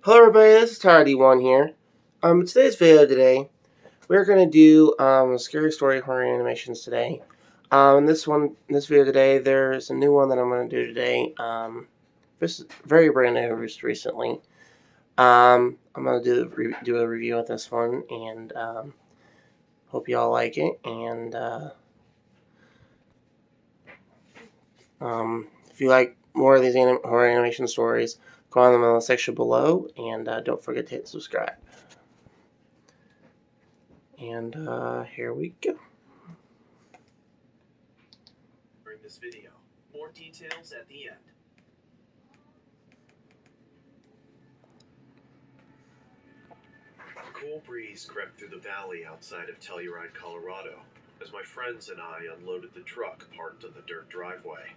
Hello everybody, this is Toddy1 here. Today's video today, we're going to do scary story horror animations today. In this video today, there's a new one that I'm going to do today. This is very brand new, just recently. I'm going to do a review of this one, and hope you all like it. And if you like more of these horror animation stories, comment them in the section below, and don't forget to hit subscribe. And here we go. During this video, more details at the end. A cool breeze crept through the valley outside of Telluride, Colorado, as my friends and I unloaded the truck parked on the dirt driveway.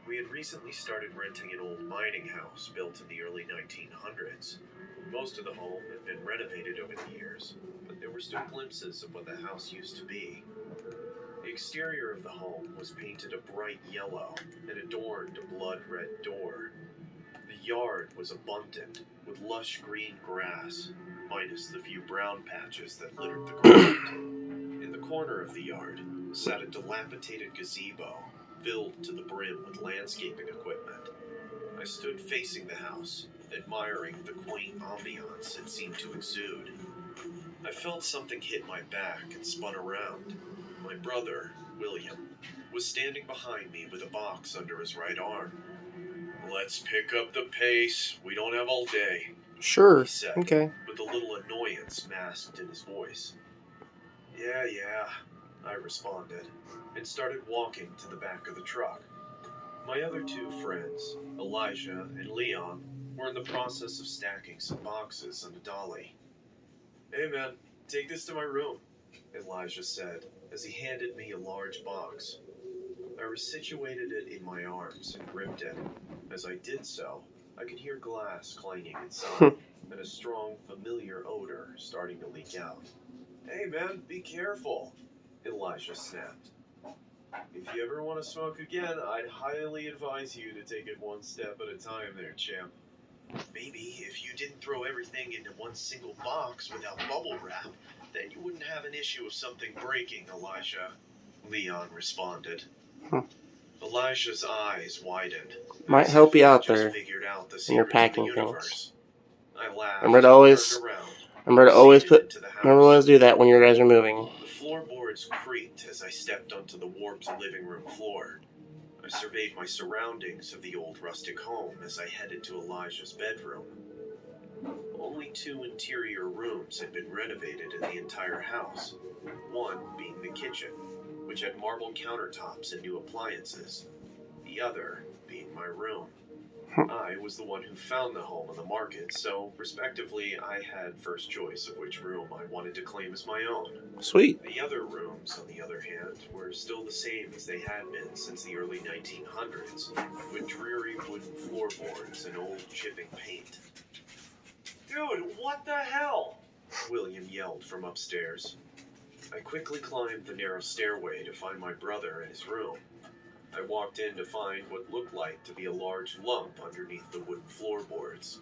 We had recently started renting an old mining house built in the early 1900s. Most of the home had been renovated over the years, but there were still glimpses of what the house used to be. The exterior of the home was painted a bright yellow and adorned a blood-red door. The yard was abundant, with lush green grass, minus the few brown patches that littered the ground. In the corner of the yard sat a dilapidated gazebo, filled to the brim with landscaping equipment. I stood facing the house, admiring the quaint ambiance it seemed to exude. I felt something hit my back and spun around. My brother, William, was standing behind me with a box under his right arm. "Let's pick up the pace. We don't have all day," Sure. he said, Okay. with a little annoyance masked in his voice. Yeah, I responded, and started walking to the back of the truck. My other two friends, Elijah and Leon, were in the process of stacking some boxes on a dolly. "Hey man, take this to my room," Elijah said, as he handed me a large box. I resituated it in my arms and gripped it. As I did so, I could hear glass clanging inside, and a strong, familiar odor starting to leak out. "Hey man, be careful," Elijah snapped. "If you ever want to smoke again, I'd highly advise you to take it one step at a time there, champ." "Maybe if you didn't throw everything into one single box without bubble wrap, then you wouldn't have an issue of something breaking, Elijah," Leon responded. Elijah's eyes widened. Might help you out there when you're packing things. I laughed. Remember to always do that when you guys are moving. The floorboards creaked as I stepped onto the warped living room floor. I surveyed my surroundings of the old rustic home as I headed to Elijah's bedroom. Only 2 interior rooms had been renovated in the entire house, one being the kitchen, which had marble countertops and new appliances, the other being my room. I was the one who found the home on the market, so respectively I had first choice of which room I wanted to claim as my own. Sweet. The other rooms, on the other hand, were still the same as they had been since the early 1900s, with dreary wooden floorboards and old chipping paint. "Dude, what the hell?" William yelled from upstairs. I quickly climbed the narrow stairway to find my brother in his room. I walked in to find what looked like to be a large lump underneath the wooden floorboards.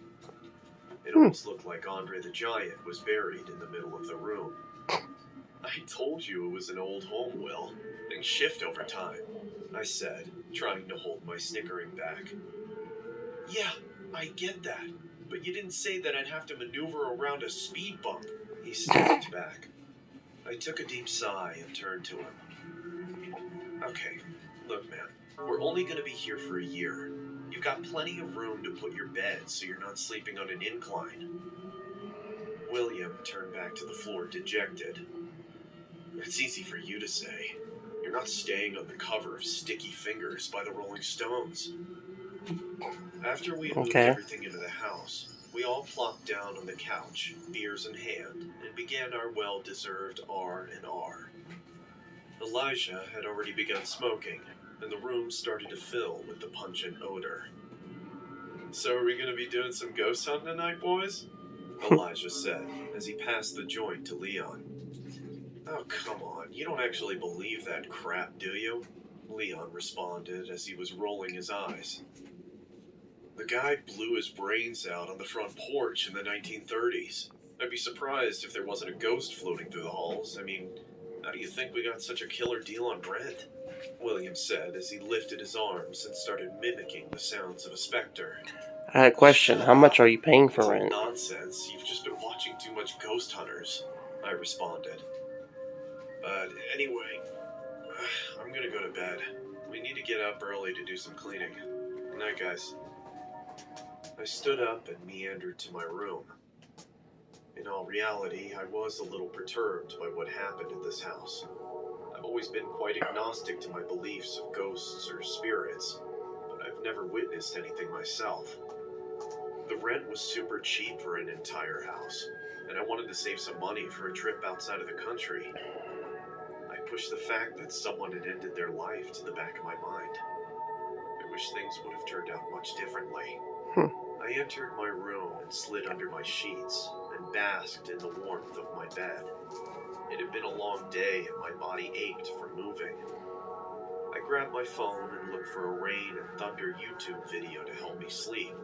It almost looked like Andre the Giant was buried in the middle of the room. "I told you it was an old home, Will. Things shift over time," I said, trying to hold my snickering back. "Yeah, I get that, but you didn't say that I'd have to maneuver around a speed bump," he snapped back. I took a deep sigh and turned to him. "Okay, look man, we're only going to be here for a year. You've got plenty of room to put your bed so you're not sleeping on an incline." William turned back to the floor dejected. "That's easy for you to say. You're not staying on the cover of Sticky Fingers by the Rolling Stones." After we moved everything into the house, we all plopped down on the couch, beers in hand, and began our well-deserved R&R. Elijah had already begun smoking, and the room started to fill with the pungent odor. "So are we going to be doing some ghost hunting tonight, boys?" Elijah said, as he passed the joint to Leon. "Oh, come on, you don't actually believe that crap, do you?" Leon responded as he was rolling his eyes. The guy blew his brains out on the front porch in the 1930s. I'd be surprised if there wasn't a ghost floating through the halls. I mean, how do you think we got such a killer deal on rent? William said as he lifted his arms and started mimicking the sounds of a specter. I had a question. How much are you paying for It's rent? nonsense. You've just been watching too much Ghost Hunters, I responded. But anyway, I'm gonna go to bed. We need to get up early to do some cleaning. Good night, guys. I stood up and meandered to my room. In all reality, I was a little perturbed by what happened at this house. I've always been quite agnostic to my beliefs of ghosts or spirits, but I've never witnessed anything myself. The rent was super cheap for an entire house, and I wanted to save some money for a trip outside of the country. I pushed the fact that someone had ended their life to the back of my mind. I wish things would have turned out much differently. I entered my room and slid under my sheets and basked in the warmth of my bed. It had been a long day and my body ached from moving. I grabbed my phone and looked for a rain and thunder YouTube video to help me sleep,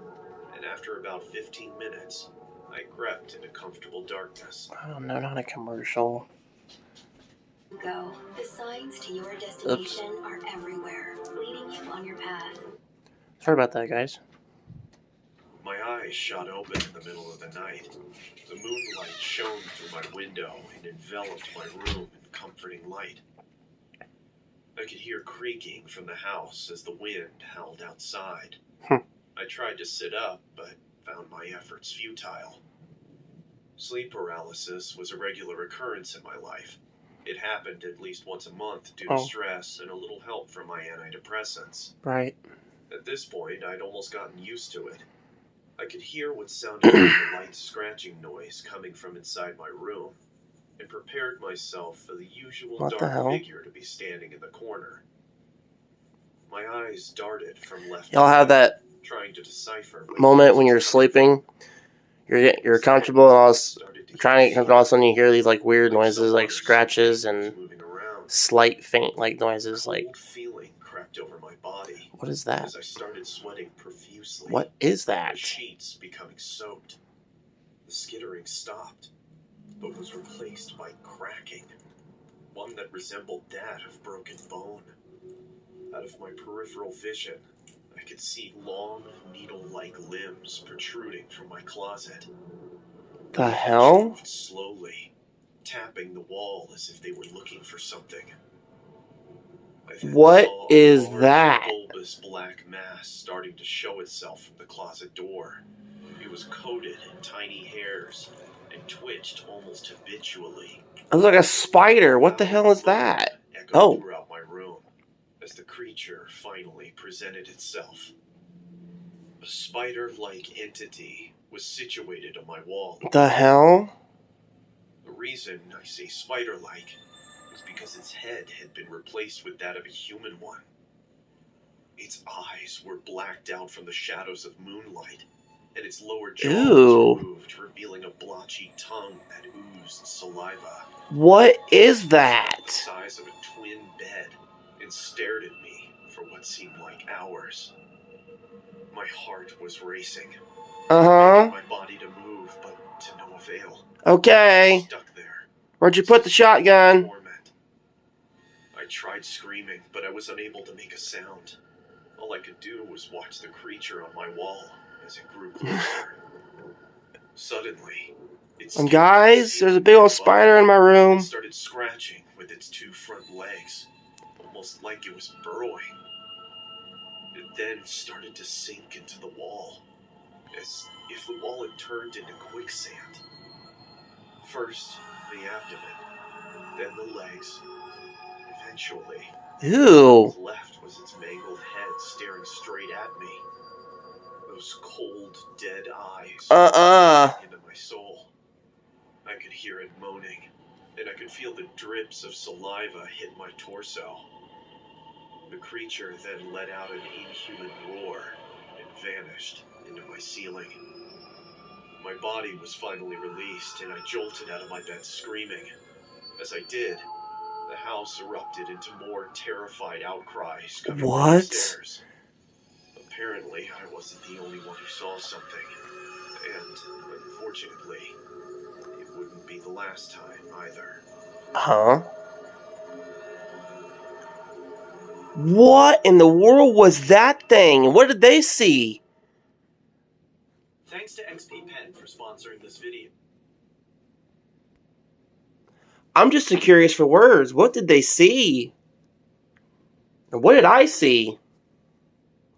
and after about 15 minutes, I crept into comfortable darkness. Oh no, not a commercial. Go. The signs to your destination are everywhere, leading you on your path. Sorry about that, guys. My eyes shot open in the middle of the night. The moonlight shone through my window and enveloped my room in comforting light. I could hear creaking from the house as the wind howled outside. I tried to sit up, but found my efforts futile. Sleep paralysis was a regular occurrence in my life. It happened at least once a month due to stress and a little help from my antidepressants. Right. At this point, I'd almost gotten used to it. I could hear what sounded like a light scratching noise coming from inside my room, and prepared myself for the usual dark figure to be standing in the corner. My eyes darted from left to Y'all have right, that trying to decipher moment when you're sleeping, you're comfortable, and all this, trying to get comfortable, all of a sudden you hear these like weird noises, like scratches and slight faint like noises, like. Feeling crept over my body. What is that? As I started sweating profusely. What is that? The sheets becoming soaked. The skittering stopped, but was replaced by cracking, one that resembled that of broken bone. Out of my peripheral vision, I could see long, needle-like limbs protruding from my closet. The hell? They moved slowly, tapping the wall as if they were looking for something. What is that? A bulbous black mass starting to show itself from the closet door. It was coated in tiny hairs and twitched almost habitually. It looks like a spider. What the hell is that? Oh. Throughout my room as the creature finally presented itself. A spider-like entity was situated on my wall. The hell? The reason I say spider-like is because its head had been replaced with that of a human one. Its eyes were blacked out from the shadows of moonlight, and its lower jaw was removed, revealing a blotchy tongue that oozed saliva. What is that? The size of a twin bed, and stared at me for what seemed like hours. My heart was racing. I wanted my body to move, but to no avail. Okay. Stuck there. Where'd you put the shotgun? I tried screaming, but I was unable to make a sound. All I could do was watch the creature on my wall as it grew closer. Suddenly, guys, there's a big old spider in my room. It started scratching with its two front legs, almost like it was burrowing. It then started to sink into the wall, as if the wall had turned into quicksand. First, the abdomen, then the legs. Eventually, Ew. what was left was its mangled head staring straight at me. Those cold, dead eyes into my soul. I could hear it moaning, and I could feel the drips of saliva hit my torso. The creature then let out an inhuman roar and vanished into my ceiling. My body was finally released, and I jolted out of my bed screaming. As I did, the house erupted into more terrified outcries coming from the stairs. A Apparently, I wasn't the only one who saw something. And, unfortunately, it wouldn't be the last time either. Huh? What in the world was that thing? What did they see? Thanks to XP Pen for sponsoring this video. I'm just curious for words. What did they see? And what did I see?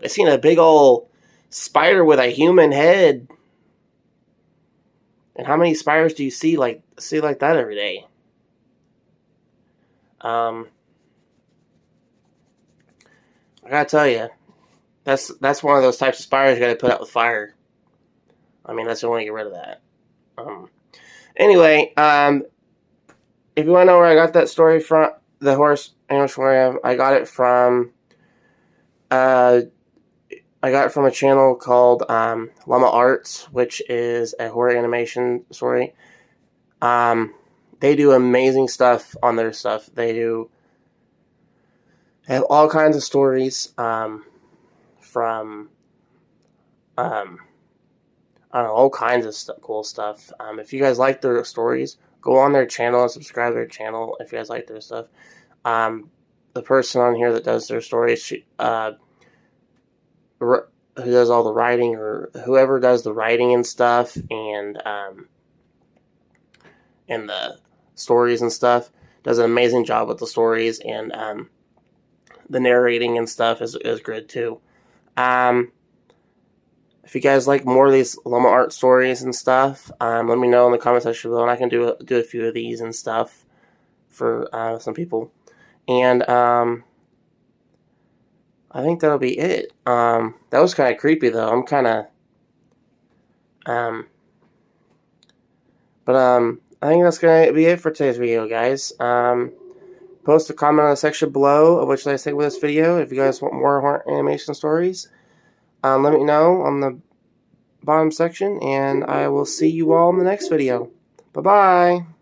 I seen a big old spider with a human head. And how many spiders do you see like that every day? I gotta tell you, that's one of those types of spiders you gotta put out with fire. I mean, that's the only way to get rid of that. Anyway, if you want to know where I got that story from, the horse animal story, I got it from a channel called Llama Arts, which is a horror animation story. They do amazing stuff on their stuff. They have all kinds of stories from all kinds of cool stuff. If you guys like their stories, go on their channel and subscribe to their channel if you guys like their stuff. The person on here that does their stories, who does all the writing, or whoever does the writing and stuff, and the stories and stuff, does an amazing job with the stories, and the narrating and stuff is good too. If you guys like more of these Llama Art stories and stuff, let me know in the comment section below, and I can do a few of these and stuff for some people. And I think that'll be it. That was kind of creepy though. I'm kind of I think that's gonna be it for today's video, guys. Post a comment in the section below of what you guys think of this video. If you guys want more horror animation stories, let me know on the bottom section, and I will see you all in the next video. Bye-bye.